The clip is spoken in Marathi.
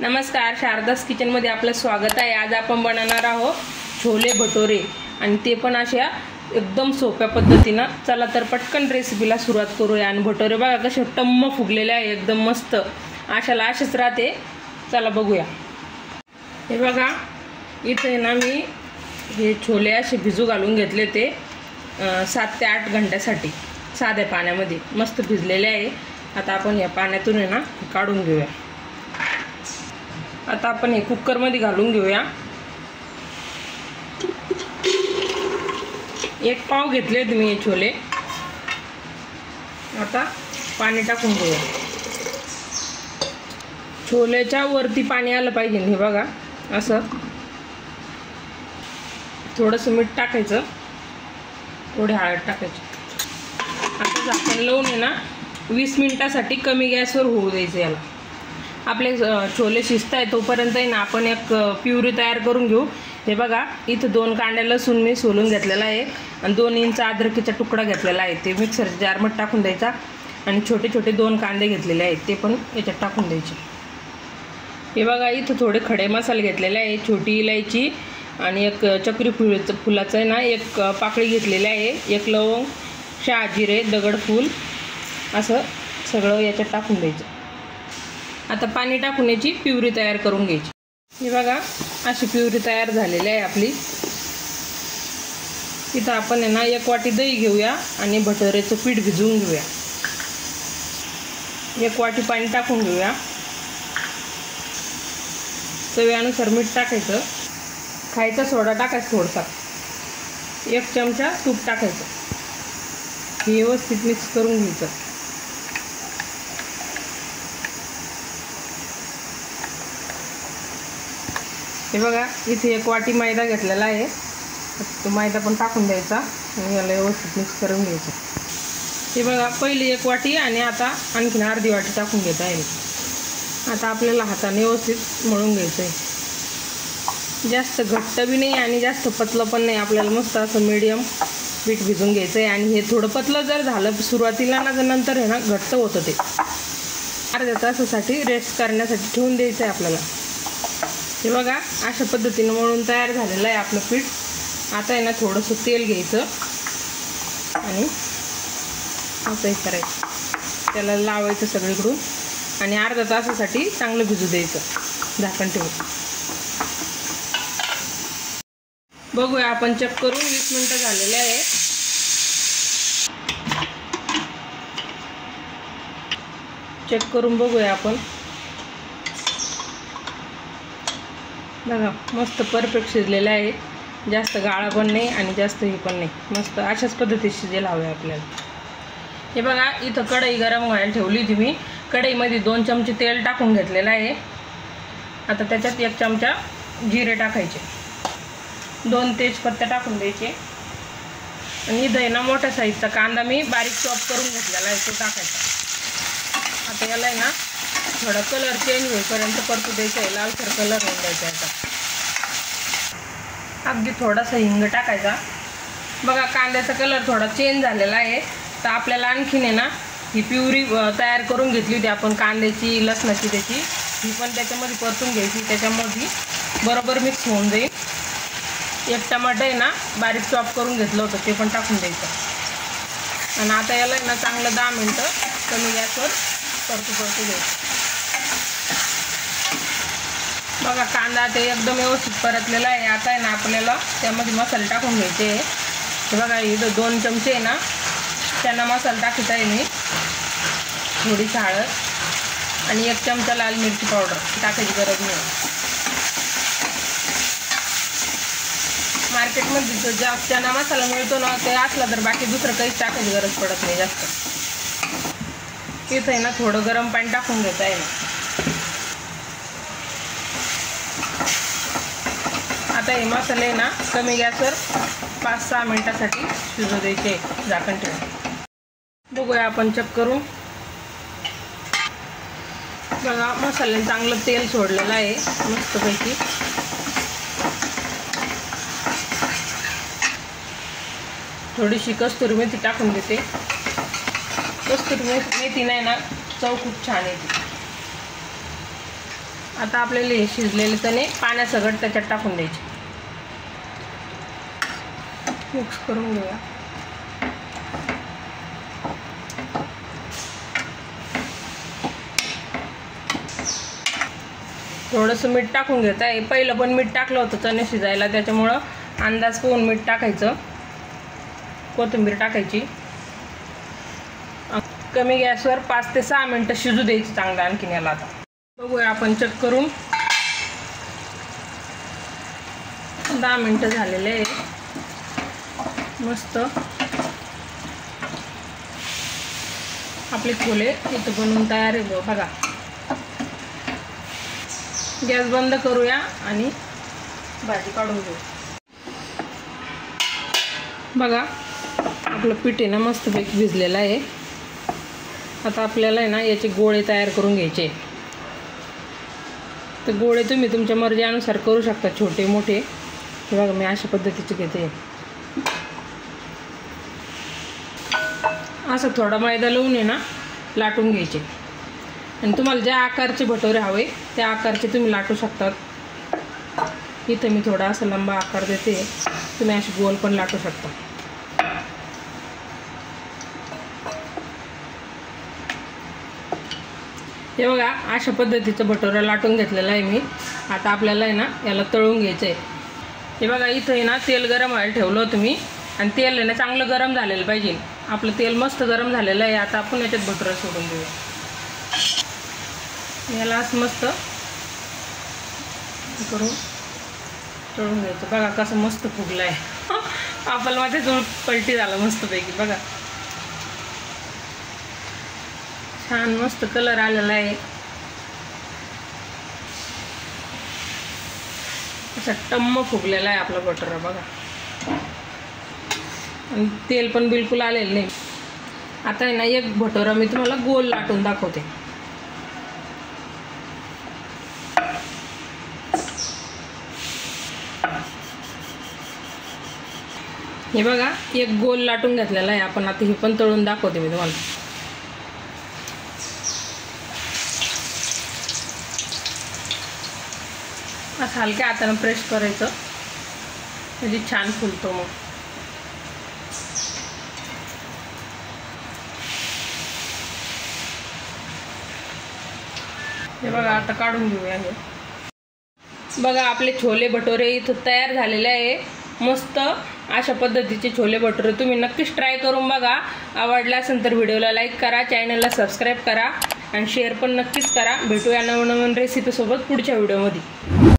नमस्कार, शारदास किचनमध्ये आपलं स्वागत आहे। आज आपण बनवणार आहोत छोले भटोरे आणि ते पण अशा एकदम सोप्या पद्धतीने। चला तर पटकन रेसिपीला सुरुवात करूया। आणि भटोरे बघा कसे टम्म फुगलेले आहे, एकदम मस्त अशाला असेच राहते। चला बघूया। हे बघा इथे ना मी हे छोले असे भिजू घालून घेतले ते 7 ते 8 घंट्यासाठी साध्या पाण्यामध्ये मस्त भिजलेले आहे। आता आपण या पाण्यातून आहे ना काढून घेऊया। आता आपण हे कुकर मध्ये घालून घेऊया। 1 पाव घेतले तुम्ही हे छोले। आता पाणी टाकून घेऊया। छोलेच्या वरती पाणी आलं पाहिजे। हे बघा असं थोडंसं मीठ टाकायचं, थोडी हळद टाकायची। आता झाकण लावून आहे ना 20 मिनिटासाठी कमी गॅसवर होऊ द्यायचं। याला आपले छोले शिजत आहे तोपर्यंत आहे ना आपण एक प्युरी तयार करून घेऊ। हे बघा इथं 2 कांड्या लसूण मी सोलून घेतलेला आहे आणि 2 इंच अद्रकीचा तुकडा घेतलेला आहे, ते मिक्सर जारमध्ये टाकून द्यायचा। आणि छोटे छोटे 2 कांदे घेतलेले आहेत, ते पण याच्यात टाकून द्यायचे। हे बघा इथं थोडे खडे मसाले घेतलेले आहे, छोटी इलायची आणि एक चक्री फुलाचं आहे ना 1 पाकळी घेतलेली आहे, 1 लवंग, शहाजिरे, दगडफूल असं सगळं याच्यात टाकून द्यायचं। आता पाणी टाकून याची प्युरी तयार करून घ्यायची। हे बघा अशी प्युरी तयार झालेली आहे आपली। इथं आपण आहे ना 1 वाटी दही घेऊया आणि भटोरेचं पीठ भिजवून घेऊया। 1 वाटी पाणी टाकून घेऊया। चवीनुसार मीठ टाकायचं, खायचा सोडा टाकायचा थोडासा, 1 चमचा तूप टाकायचं। हे व्यवस्थित मिक्स करून घ्यायचं। हे बघा इथे 1 वाटी मैदा घेतलेला आहे, तो मैदा पण टाकून द्यायचा आणि याला व्यवस्थित मिक्स करून घ्यायचं। हे बघा पहिली 1 वाटी आणि आता आणखीन अर्धी वाटी टाकून घेत आहे। आता आपल्याला हाताने व्यवस्थित मळून घ्यायचं आहे। जास्त घट्ट बी नाही आणि जास्त पतलं पण नाही, आपल्याला मस्त असं मीडियम पीठ भिजून घ्यायचं आहे। आणि हे थोडं पतलं जर झालं सुरुवातीला ना नंतर आहे ना घट्ट होतं, ते अर्ध्या तासासाठी रेस्ट करण्यासाठी ठेवून द्यायचं आहे आपल्याला। हे बघा अशा पद्धतीने मळून तयार झालेलं आहे आपलं पीठ। आता आहे ना थोडंसं तेल घ्यायचं आणि असं करायचं, त्याला लावायचं सगळीकडून आणि अर्ध्या तासासाठी चांगलं भिजू द्यायचं झाकण ठेवून। बघूया आपण चेक करून 20 मिनिटं झालेले आहे। चेक करून बघूया आपण। बघा मस्त परफेक्ट शिजलेलं आहे, जास्त गाळा पण नाही आणि जास्त ही पण नाही, मस्त अशाच पद्धतीत शिजेल हवे आपल्याला। हे बघा इथं कढई गरम व्हायला ठेवली होती मी। कढईमध्ये 2 चमचे तेल टाकून घेतलेलं आहे। आता त्याच्यात 1 चमचा जिरे टाकायचे, 2 तेजपत्ते टाकून द्यायचे आणि इथं आहे ना मोठ्या साईजचा कांदा मी बारीक चॉप करून घेतलेला आहे, तो टाकायचा। आता याला आहे ना थोडा कलर चेंज होईपर्यंत परतू द्यायचा आहे, लालसर कलर होऊन द्यायचा याचा। अगदी थोडासा हिंग टाकायचा। बघा कांद्याचा कलर थोडा चेंज झालेला आहे, तर आपल्याला आणखीन आहे ना ही प्युरी तयार करून घेतली होती आपण कांद्याची लसणाची, त्याची ही पण त्याच्यामध्ये परतून घ्यायची, त्याच्यामध्ये बरोबर मिक्स होऊन जाईल। 1 टमाटर आहे ना बारीक चॉप करून घेतलं होतं, ते पण टाकून द्यायचं। आणि आता याला ना चांगलं 10 मिनटं कमी गॅसवर परतू घ्यायचं। बघा कांदा ते एकदम व्यवस्थित परतलेला आहे। आता आहे ना आपल्याला त्यामध्ये मसाले टाकून घ्यायचे। हे बघा इथं 2 चमचे आहे ना चना मसाला टाकायचा आहे मी, थोडीशी हळद आणि 1 चमचा लाल मिरची पावडर टाकायची गरज नाही। मार्केटमध्ये जो जास्त चना मसाला मिळतो ना ते असला तर बाकी दुसरं काहीच टाकायची गरज पडत नाही जास्त। इथं आहे ना थोडं गरम पाणी टाकून घ्यायचं आहे ना। आता हे मसाले ना कमी गॅसवर 5-6 मिनिटासाठी शिजू द्यायचे झाकण ठेवून। बघूया आपण चेक करून। बघा मसाल्याने चांगलं तेल सोडलेलं आहे मस्तपैकी। थोडीशी कस्तुरी मेथी टाकून देते। कस्तुरी मेथी नाही ना चव खूप छान येते। आता आपल्याला हे शिजलेले चणे पाण्यासकट त्याच्यात टाकून द्यायचे, मिक्स करून घेऊया। थोडंसं मीठ टाकून घेत आहे, पहिलं पण मीठ टाकलं होतं चणे शिजायला, त्याच्यामुळं अंदाज पाहून मीठ टाकायचं। कोथिंबीर टाकायची, कमी गॅसवर 5 ते 6 मिनटं शिजू द्यायची चांगलं आणखीन याला। आता बघूया आपण चेक करून, 10 मिनटं झालेले आहे मस्त। आपले छोले इथं बनवून तयार आहे बघा। गॅस बंद करूया आणि भाजी काढून घेऊ। बघा आपलं पीठ आहे ना मस्तपैकी भिजलेलं आहे। आता आपल्याला आहे ना याचे गोळे तयार करून घ्यायचे। तर गोळे तुम्ही तुमच्या मर्जीनुसार करू शकता, छोटे मोठे। हे बघा मी अशा पद्धतीचे घेते। असं थोडा मैदा लावून आहे ना लाटून घ्यायचे, आणि तुम्हाला ज्या आकारचे भटोरे हवे त्या आकारचे तुम्ही लाटू शकतात। इथे मी थोडा असा लंबा आकार देते, तुम्ही असे गोल पण लाटू शकता। हे बघा अशा पद्धतीचं भटोरा लाटून घेतलेला आहे मी। आता आपल्याला आहे ना याला तळून घ्यायचं आहे। हे बघा इथं आहे ना तेल गरम व्हायला ठेवलं होतं मी, आणि तेल आहे ना चांगलं गरम झालेलं पाहिजे। आपलं तेल मस्त गरम झालेलं आहे। आता आपण याच्यात भटोरा सोडून देऊया। याला असं मस्त करून तळून घ्यायचं। बघा कसं मस्त फुगलं आहे आपल्याला मध्ये जो पलटी झाला मस्तपैकी। बघा छान मस्त कलर आलेला आहे, असा टम्म फुगलेला आहे आपला भटोरा बघा, आणि तेल पण बिलकुल आलेलं नाही। आता आहे ना एक भटोरा मी तुम्हाला गोल लाटून दाखवते। हे बघा एक गोल लाटून घेतलेला आहे आपण। आता हे पण तळून दाखवते मी तुम्हाला। असं हलक्या हाताने प्रेस करायचं म्हणजे छान फुलतो मग। हे बघा आता काढून घेऊया। हे बघा आपले छोले भटोरे इथं तयार झालेले आहे मस्त। अशा पद्धतीचे छोले भटोरे तुम्ही नक्कीच ट्राय करून बघा। आवडला असेल तर व्हिडिओला लाईक करा, चॅनलला सबस्क्राईब करा आणि शेअर पण नक्कीच करा। भेटूया नवनवीन रेसिपीसोबत पुढच्या व्हिडिओमध्ये।